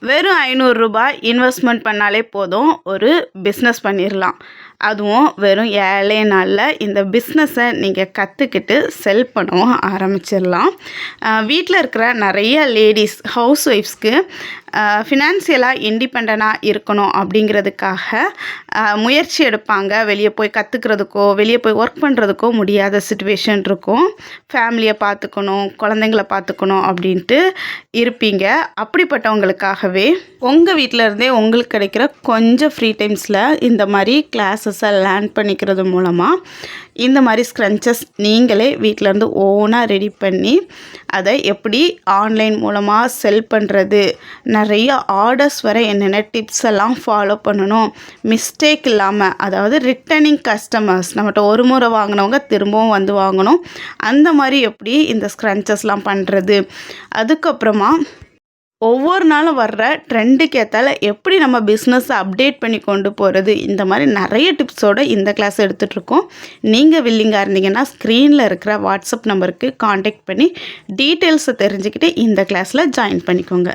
வெறும் ரூ. 500 இன்வெஸ்ட்மெண்ட் பண்ணாலே போதும், ஒரு பிஸ்னஸ் பண்ணிடலாம். அதுவும் வெறும் 7 நாளில் இந்த பிஸ்னஸை நீங்கள் கற்றுக்கிட்டு செல் பண்ணவும் ஆரம்பிச்சிடலாம். வீட்டில் இருக்கிற நிறைய லேடிஸ் ஹவுஸ் ஒய்ஃப்ஸ்க்கு ஃபினான்சியலாக இண்டிபெண்டனாக இருக்கணும் அப்படிங்கிறதுக்காக முயற்சி எடுப்பாங்க. வெளியே போய் கற்றுக்கிறதுக்கோ வெளியே போய் ஒர்க் பண்ணுறதுக்கோ முடியாத சுச்சுவேஷன் இருக்கும். ஃபேமிலியை பார்த்துக்கணும், குழந்தைங்கள பார்த்துக்கணும் அப்படின்ட்டு இருப்பீங்க. அப்படிப்பட்டவங்களுக்காகவே உங்கள் வீட்டில் இருந்தே உங்களுக்கு கிடைக்கிற கொஞ்சம் ஃப்ரீ டைம்ஸில் இந்த மாதிரி கிளாஸஸை லேர்ன் பண்ணிக்கிறது மூலமாக இந்த மாதிரி ஸ்க்ரன்ச்சஸ் நீங்களே வீட்டிலேருந்து ஓனாக ரெடி பண்ணி அதை எப்படி ஆன்லைன் மூலமாக செல் பண்ணுறது, நிறைய ஆர்டர்ஸ் வர என்னென்ன டிப்ஸ் எல்லாம் ஃபாலோ பண்ணணும், மிஸ்டேக் இல்லாமல், அதாவது ரிட்டர்னிங் கஸ்டமர்ஸ் நம்மகிட்ட ஒரு முறை வாங்கினவங்க திரும்பவும் வந்து வாங்கணும், அந்த மாதிரி எப்படி இந்த ஸ்க்ரன்ச்சஸ்லாம் பண்ணுறது, அதுக்கப்புறமா ஒவ்வொரு நாளும் வர்ற ட்ரெண்டுக்கு ஏற்றால எப்படி நம்ம பிஸ்னஸை அப்டேட் பண்ணி கொண்டு போகிறது, இந்த மாதிரி நிறைய டிப்ஸோடு இந்த கிளாஸ் எடுத்துகிட்ருக்கோம். நீங்கள் வில்லிங்காக இருந்தீங்கன்னா ஸ்க்ரீனில் இருக்கிற வாட்ஸ்அப் நம்பருக்கு காண்டாக்ட் பண்ணி டீட்டெயில்ஸை தெரிஞ்சுக்கிட்டு இந்த கிளாஸில் ஜாயின் பண்ணிக்கோங்க.